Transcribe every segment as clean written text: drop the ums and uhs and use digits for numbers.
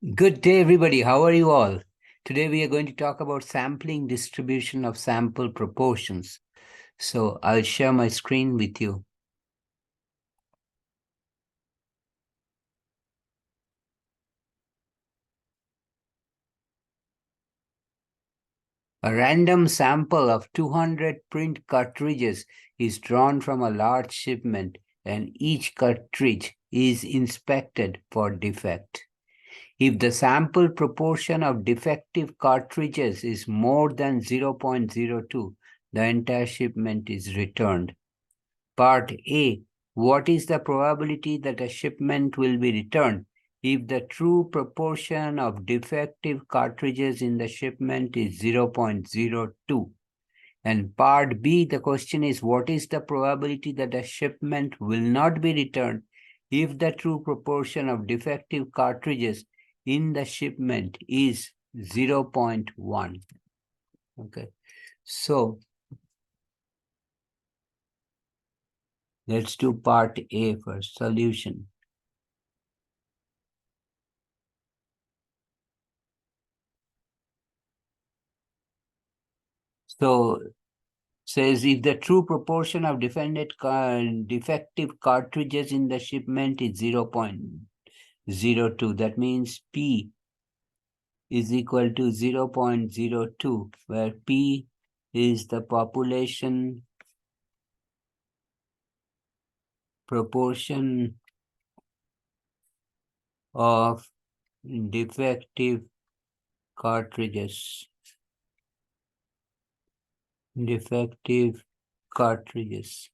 Good day, everybody. How are you all? Today we are going to talk about sampling distribution of sample proportions. So I'll share my screen with you. A random sample of 200 print cartridges is drawn from a large shipment, and each cartridge is inspected for defect. If the sample proportion of defective cartridges is more than 0.02, the entire shipment is returned. Part A. What is the probability that a shipment will be returned if the true proportion of defective cartridges in the shipment is 0.02? And part B, the question is, what is the probability that a shipment will not be returned if the true proportion of defective cartridges in the shipment is 0.1? Okay, so let's do part A first, solution. So says if the true proportion of defective cartridges in the shipment is 0.02, that means P is equal to 0.02, where P is the population proportion of defective cartridges. Defective cartridges.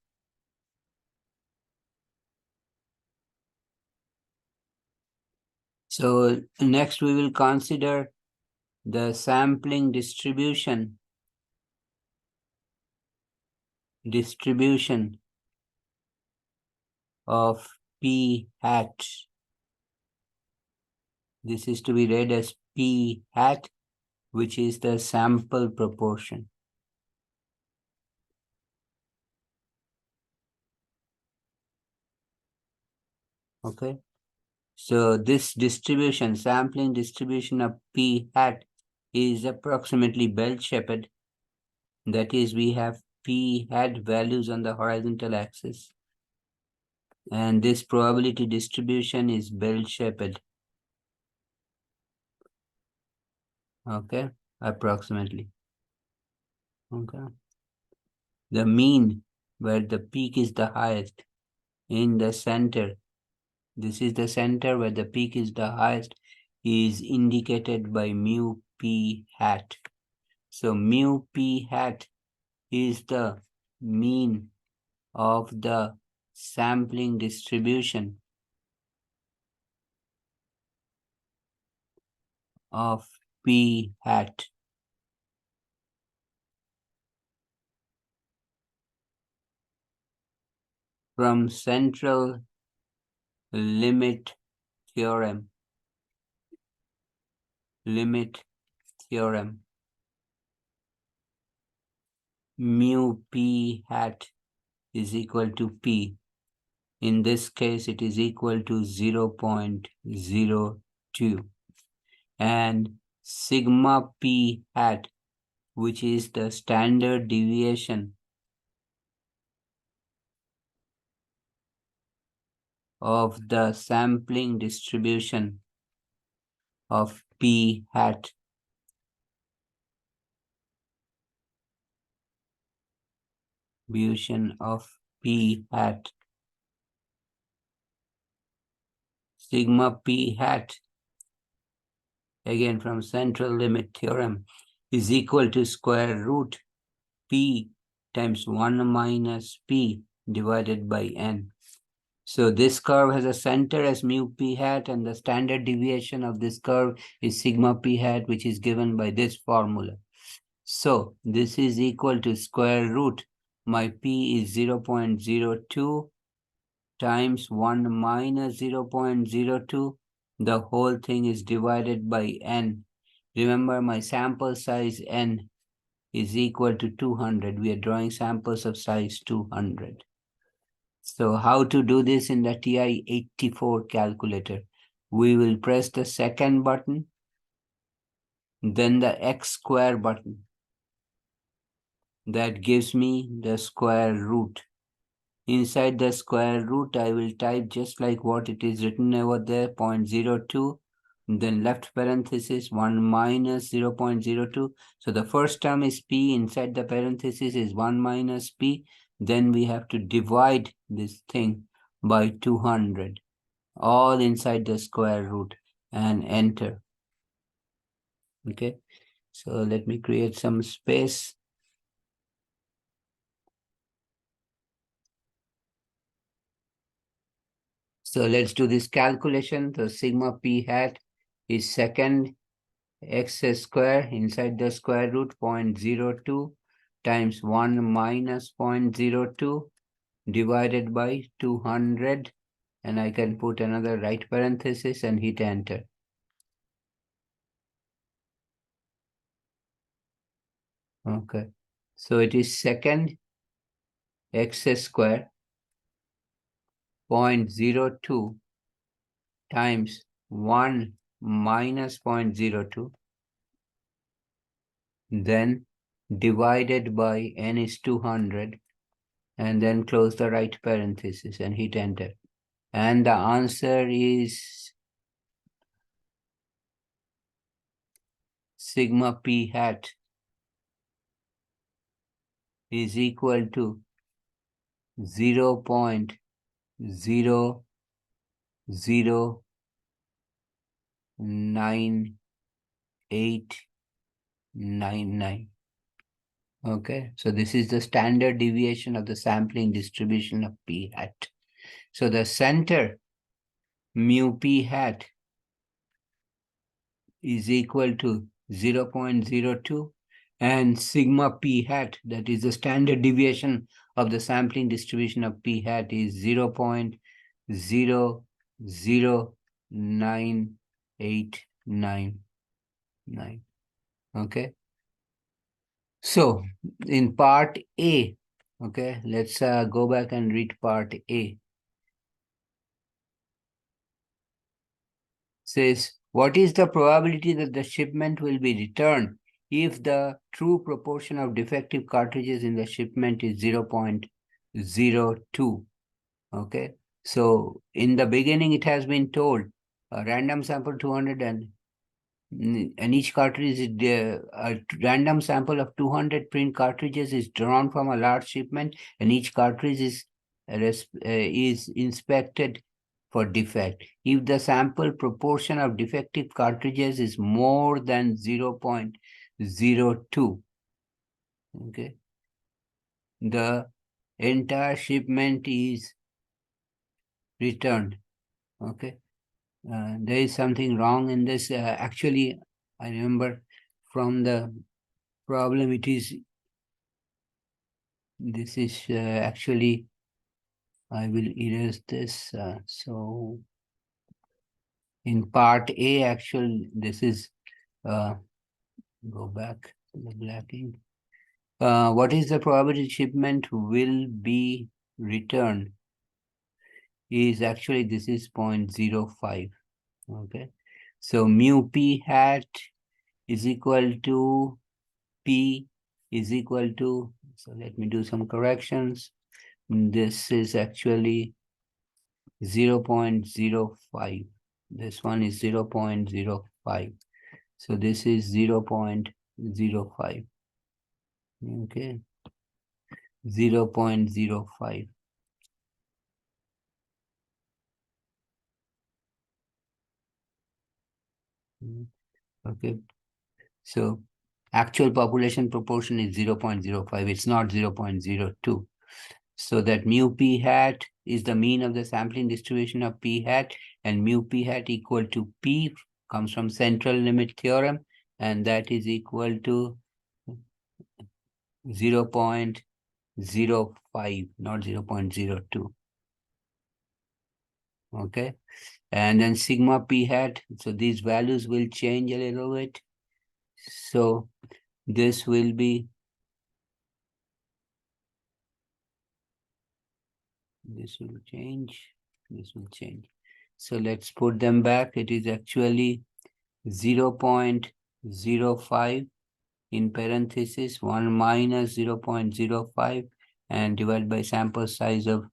So next we will consider the sampling distribution of P hat. This is to be read as P hat, which is the sample proportion. Okay. So this distribution, sampling distribution of P hat is approximately bell-shaped. That is, we have P hat values on the horizontal axis. And this probability distribution is bell-shaped. Okay, approximately. Okay. The mean, where the peak is the highest, in the center, this is the center where the peak is the highest, is indicated by mu P hat. So mu P hat is the mean of the sampling distribution of P hat. From central limit theorem. Mu P hat is equal to P. In this case, it is equal to 0.02. And sigma P hat, which is the standard deviation of the sampling distribution of P hat. Distribution of P hat. Sigma P hat, again from central limit theorem, is equal to square root P times 1 minus P divided by N. So this curve has a center as mu P hat, and the standard deviation of this curve is sigma P hat, which is given by this formula. So this is equal to square root, my P is 0.02 times 1 minus 0.02. The whole thing is divided by N. Remember, my sample size N is equal to 200. We are drawing samples of size 200. So how to do this in the TI-84 calculator? we will press the second button, then the x square button. That gives me the square root. Inside the square root, I will type just like what it is written over there, 0.02, then left parenthesis 1 minus 0.02. So the first term is p, inside the parenthesis is 1 minus p. Then we have to divide this thing by 200, all inside the square root, and enter. Okay, so let me create some space. So let's do this calculation. The sigma p hat is second x square inside the square root 0.02 times 1 minus 0.02 divided by 200, and I can put another right parenthesis and hit enter. Okay, so it is second x square 0.02 times 1 minus 0.02, then divided by n is 200, and then close the right parenthesis and hit enter. And the answer is sigma p hat is equal to 0.0009899. Okay, so this is the standard deviation of the sampling distribution of p hat. So the center mu p hat is equal to 0.02, and sigma p hat, that is the standard deviation of the sampling distribution of p hat, is 0.00989. Okay, so in part A, okay, let's go back and read part A. Says, what is the probability that the shipment will be returned if the true proportion of defective cartridges in the shipment is 0.02? Okay, so in the beginning it has been told a random sample 200, and each cartridge is a random sample of 200 print cartridges is drawn from a large shipment, and each cartridge is inspected for defect. If the sample proportion of defective cartridges is more than 0.02, okay, the entire shipment is returned. Okay, there is something wrong in this. Actually, I remember from the problem, it is, this is actually, I will erase this. So in part A, actually, this is, go back to the black ink. What is the probability shipment will be returned? Is actually, this is 0.05. Okay, so mu p hat is equal to p is equal to, so let me do some corrections. This is actually 0.05. This one is 0.05. So this is 0.05. Okay, 0.05. Okay, so actual population proportion is 0.05. It's not 0.02. So that mu p hat is the mean of the sampling distribution of p hat, and mu p hat equal to p comes from central limit theorem, and that is equal to 0.05, not 0.02. Okay, and then sigma p hat, so these values will change a little bit. So this will be, this will change, this will change. So let's put them back. It is actually 0.05 in parenthesis, 1 minus 0.05 and divided by sample size of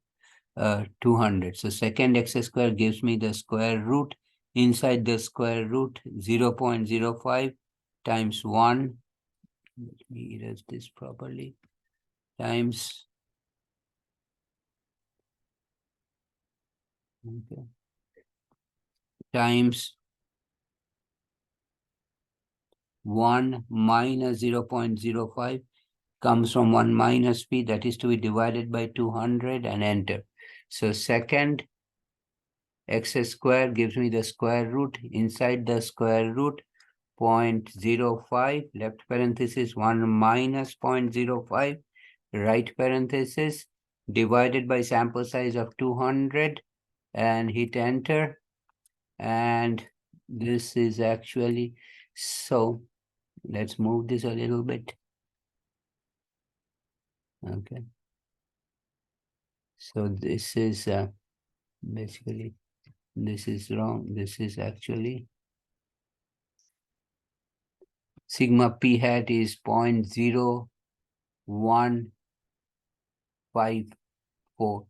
200. So second x square gives me the square root. Inside the square root, 0.05 times 1. Let me erase this properly. Times, okay, times 1 minus 0.05 comes from 1 minus p, that is to be divided by 200 and enter. So second x square gives me the square root. Inside the square root, 0.05, left parenthesis, 1 minus 0.05, right parenthesis, divided by sample size of 200 and hit enter. And this is actually, so let's move this a little bit. Okay. So this is basically, this is wrong. This is actually sigma p hat is 0.0154.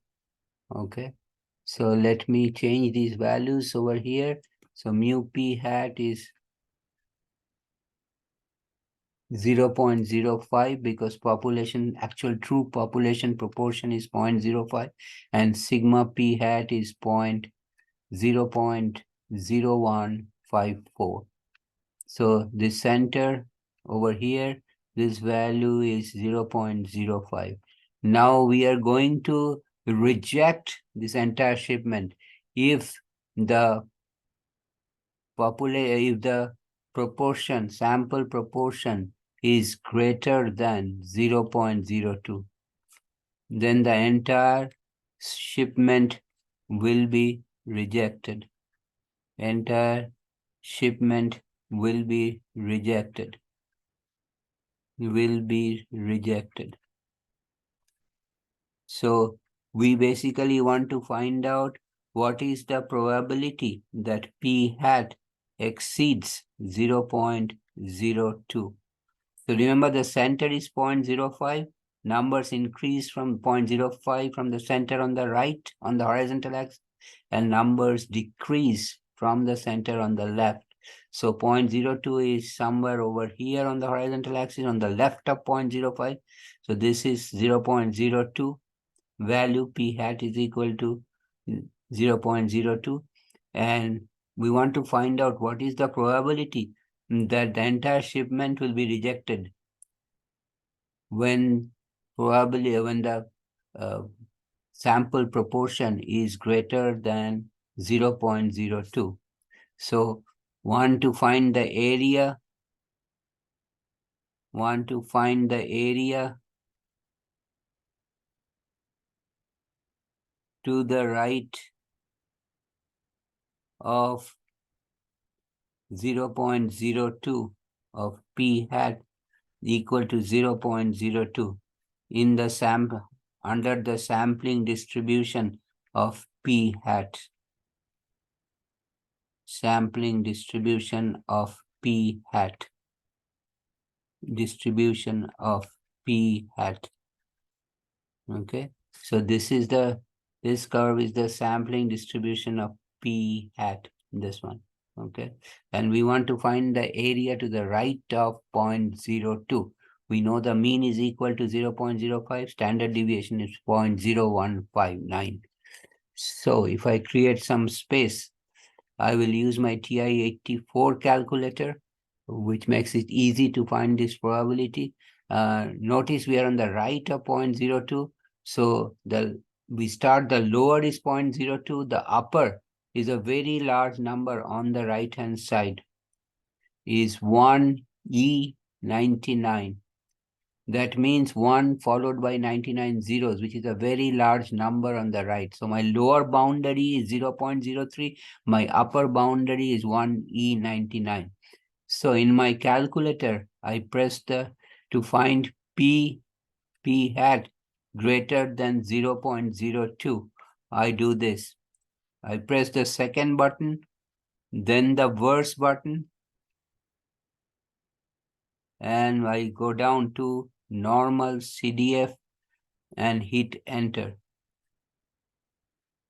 Okay. So let me change these values over here. So mu p hat is 0.05 because population, actual true population proportion is 0.05 and sigma p hat is 0.0154. So the center over here, this value is 0.05. Now we are going to reject this entire shipment if the proportion, sample proportion is greater than 0.02, then the entire shipment will be rejected. Entire shipment will be rejected. So we basically want to find out what is the probability that p hat exceeds 0.02. So remember the center is 0.05. Numbers increase from 0.05 from the center on the right on the horizontal axis, and numbers decrease from the center on the left. So 0.02 is somewhere over here on the horizontal axis on the left of 0.05. So this is 0.02. Value p hat is equal to 0.02. And we want to find out what is the probability that the entire shipment will be rejected when the sample proportion is greater than 0.02. So want to find the area to the right of 0.02 of p hat equal to 0.02 in the sample under the sampling distribution of p hat. Sampling distribution of p hat. Distribution of p hat. Okay, so this curve is the sampling distribution of p hat, this one. Okay, and we want to find the area to the right of 0.02. We know the mean is equal to 0.05, standard deviation is 0.0159. So if I create some space, I will use my TI-84 calculator, which makes it easy to find this probability. Notice we are on the right of 0.02. So we start the lower is 0.02, the upper is a very large number on the right hand side, is 1E99. That means 1 followed by 99 zeros, which is a very large number on the right. So my lower boundary is 0.03. My upper boundary is 1E99. So in my calculator, I press to find p hat greater than 0.02. I do this. I press the second button, then the verse button, and I go down to normal CDF and hit enter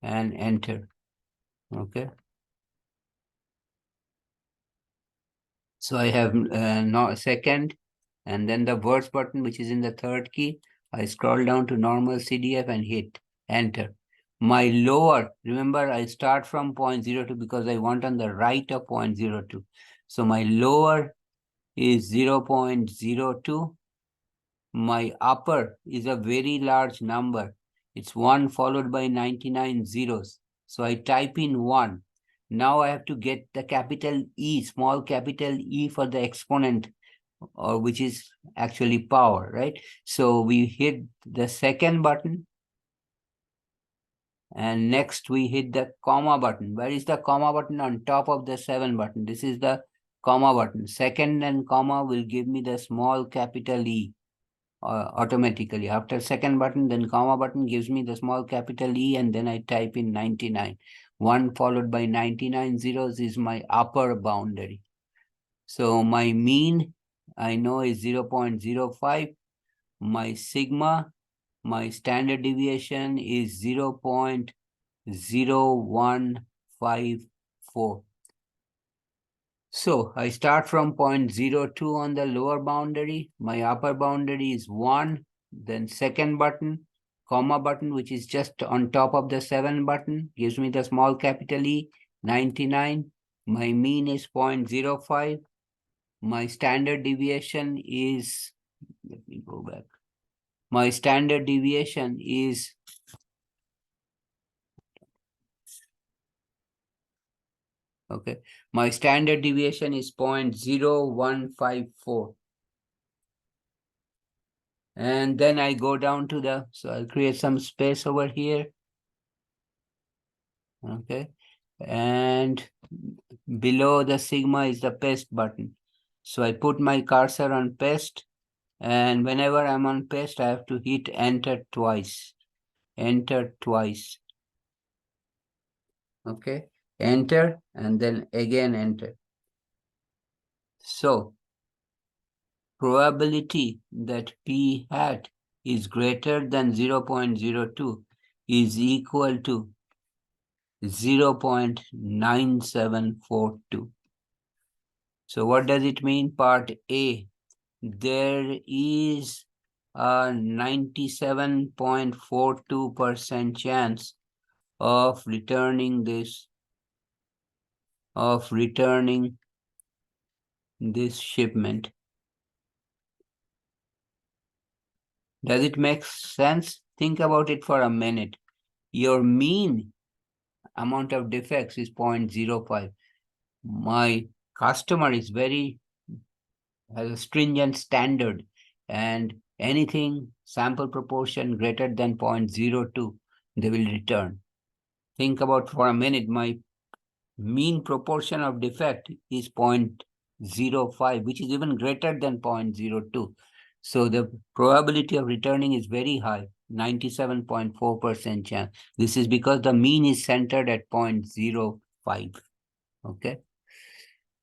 and enter. Okay. So I have second and then the verse button, which is in the third key. I scroll down to normal CDF and hit enter. My lower, remember I start from 0.02 because I want on the right of 0.02. So my lower is 0.02. My upper is a very large number. It's 1 followed by 99 zeros. So I type in 1. Now I have to get the capital E, small capital E for the exponent, or which is actually power, right? So we hit the second button. And next we hit the comma button. Where is the comma button? On top of the 7 button. This is the comma button. Second and comma will give me the small capital E. Automatically. After second button, then comma button gives me the small capital E, and then I type in 99. 1 followed by 99 zeros is my upper boundary. So my mean, I know, is 0.05. My sigma, my standard deviation is 0.0154. So I start from 0.02 on the lower boundary. My upper boundary is 1. Then second button, comma button, which is just on top of the 7 button, gives me the small capital E, 99. My mean is 0.05. My standard deviation is, let me go back. My standard deviation is okay. My standard deviation is 0.0154. And then I go down to the, so I'll create some space over here. Okay. And below the sigma is the paste button. So I put my cursor on paste. And whenever I'm on paste, I have to hit enter twice. Enter twice. Okay. Enter and then again enter. So probability that P hat is greater than 0.02 is equal to 0.9742. So what does it mean? Part A, there is a 97.42% chance of returning this shipment. Does it make sense? Think about it for a minute. Your mean amount of defects is 0.05. My customer is has a stringent standard, and anything sample proportion greater than 0.02, they will return. Think about for a minute, my mean proportion of defect is 0.05, which is even greater than 0.02. So the probability of returning is very high, 97.4% chance. This is because the mean is centered at 0.05. Okay.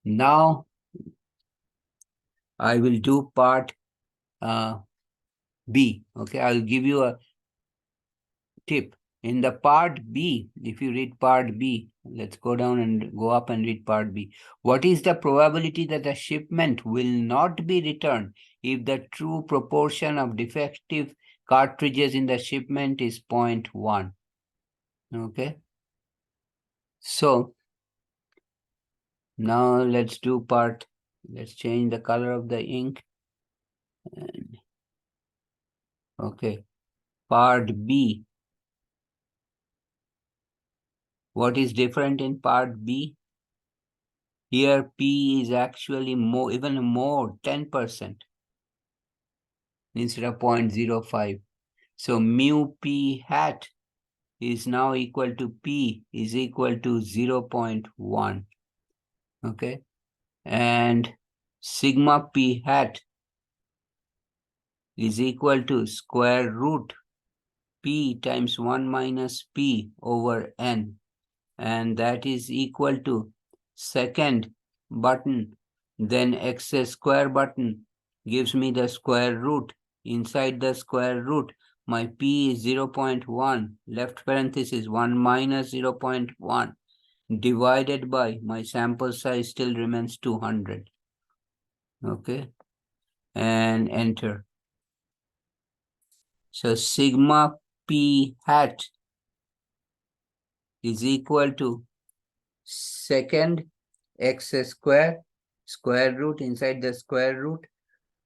Now I will do part B. Okay, I'll give you a tip. In the part B, if you read part B, let's go down and go up and read part B. What is the probability that the shipment will not be returned if the true proportion of defective cartridges in the shipment is 0.1? Okay. So now let's do part, let's change the color of the ink. Okay. Part B. What is different in part B? Here P is actually more, even more, 10% instead of 0.05. So mu P hat is now equal to P is equal to 0.1. Okay. And sigma P hat is equal to square root P times 1 minus P over N. and that is equal to second button, then x square button gives me the square root. Inside the square root, my p is 0.1, left parenthesis 1 minus 0.1 divided by my sample size still remains 200. Okay, and enter. So sigma p hat is equal to second x square, square root inside the square root,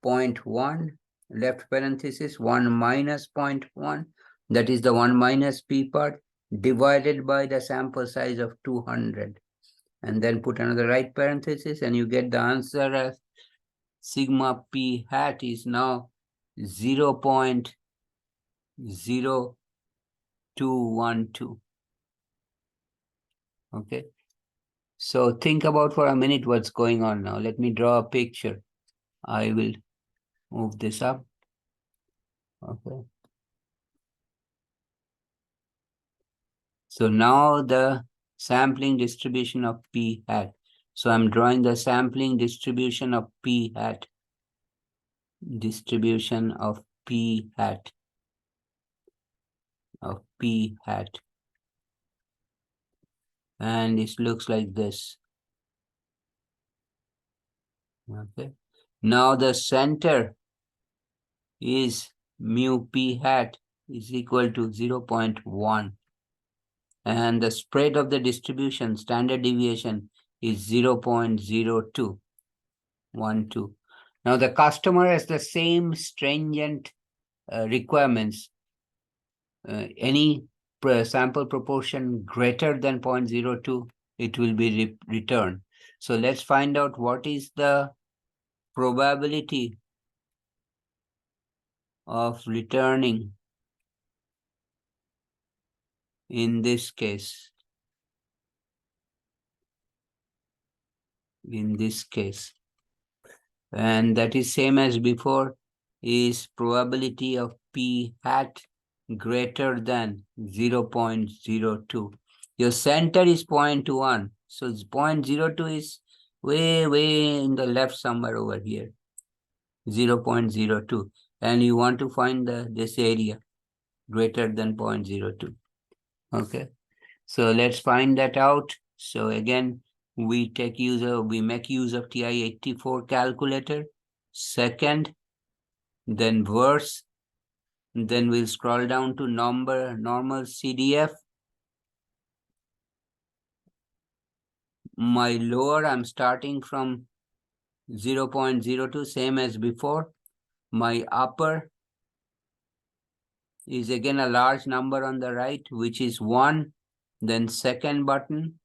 0.1, left parenthesis 1 minus 0.1, that is the 1 minus p part, divided by the sample size of 200. And then put another right parenthesis and you get the answer as sigma p hat is now 0.0212. Okay. So think about for a minute what's going on now. Let me draw a picture. I will move this up. Okay. So now the sampling distribution of p hat. So I'm drawing the sampling distribution of p hat. Distribution of p hat. And it looks like this. Okay. Now the center is mu p hat is equal to 0.1. And the spread of the distribution, standard deviation, is 0.0212. Now the customer has the same stringent requirements. Any sample proportion greater than 0.02, it will be returned. So let's find out what is the probability of returning in this case. And that is same as before, is probability of p hat greater than 0.02. Your center is 0.1, so 0.02 is way in the left somewhere over here, 0.02, and you want to find this area greater than 0.02. Okay, so let's find that out. So again, we make use of TI-84 calculator. Second, then verse, then we'll scroll down to normal CDF. My lower, I'm starting from 0.02, same as before. My upper is again a large number on the right, which is 1, then second button,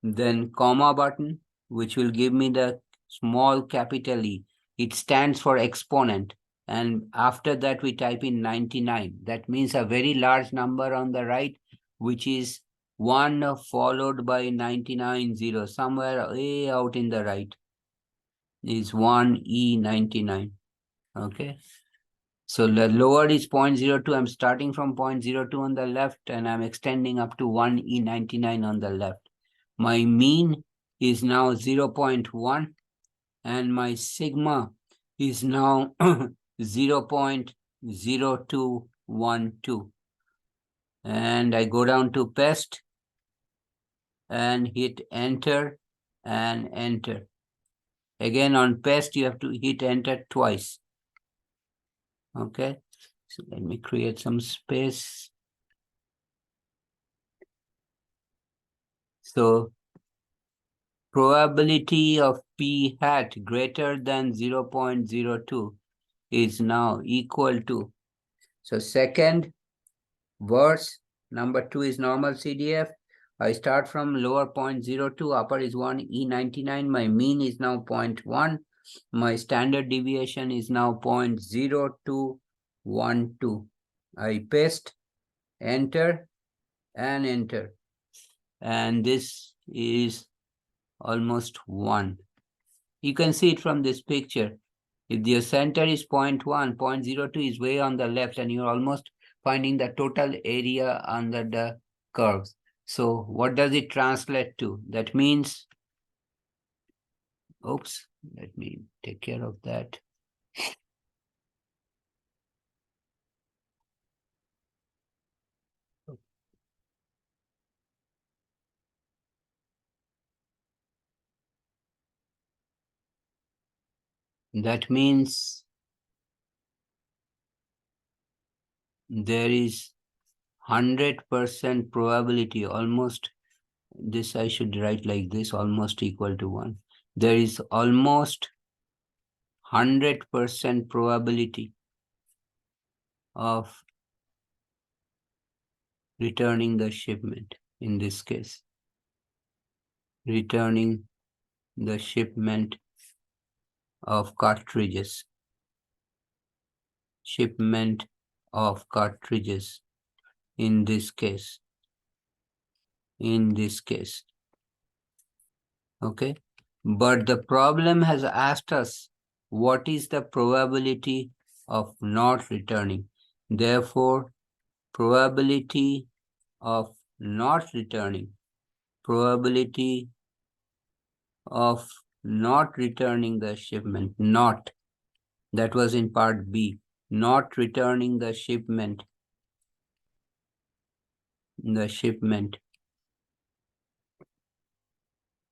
then comma button, which will give me the small capital E. It stands for exponent. And after that, we type in 99. That means a very large number on the right, which is 1 followed by 99 0. Somewhere way out in the right is 1E99. Okay. So the lower is 0.02. I'm starting from 0.02 on the left and I'm extending up to 1E99 on the left. My mean is now 0.1 and my sigma is now 0.0212. And I go down to paste and hit enter and enter. Again on paste, you have to hit enter twice. Okay, so let me create some space. So probability of p hat greater than 0.02 is now equal to, so second verse, number 2 is normal CDF. I start from lower 0.02, upper is 1E99. My mean is now 0.1. My standard deviation is now 0.0212. I paste, enter, and enter. And this is almost 1. You can see it from this picture. If your center is 0.1, 0.02 is way on the left, and you're almost finding the total area under the curves. So what does it translate to? That means, oops, let me take care of that. That means there is 100% probability, almost, this I should write like this, almost equal to 1. There is almost 100% probability of returning the shipment. In this case, returning the shipment of cartridges. Shipment of cartridges in this case. Okay, but the problem has asked us what is the probability of not returning. Therefore, probability of not returning, probability of not returning the shipment, not, that was in part B, not returning the shipment,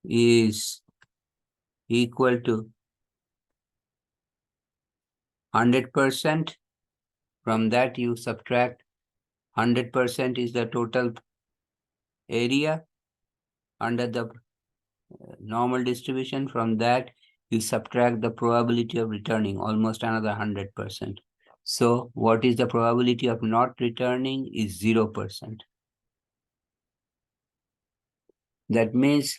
is equal to 100%. From that you subtract 100% is the total area under the normal distribution. From that you subtract the probability of returning, almost another 100%. So what is the probability of not returning is 0%. That means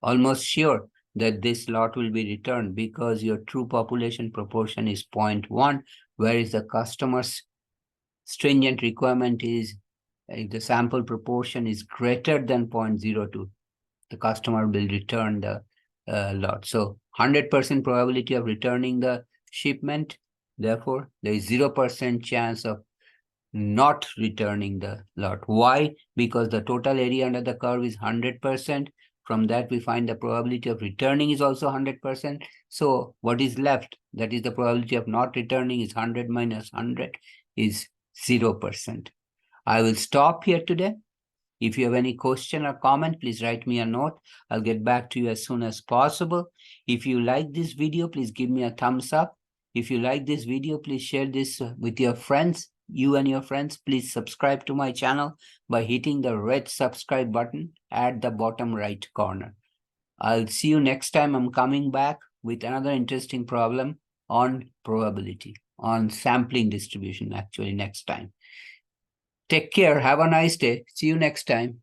almost sure that this lot will be returned because your true population proportion is 0.1, whereas the customer's stringent requirement is if the sample proportion is greater than 0.02, the customer will return the lot. So 100% probability of returning the shipment. Therefore, there is 0% chance of not returning the lot. Why? Because the total area under the curve is 100%. From that, we find the probability of returning is also 100%. So what is left? That is the probability of not returning is 100 minus 100 is 0%. I will stop here today. If you have any question or comment, please write me a note. I'll get back to you as soon as possible. If you like this video, please give me a thumbs up. If you like this video, please share this with your friends. You and your friends, please subscribe to my channel by hitting the red subscribe button at the bottom right corner. I'll see you next time. I'm coming back with another interesting problem on probability, on sampling distribution, actually next time. Take care. Have a nice day. See you next time.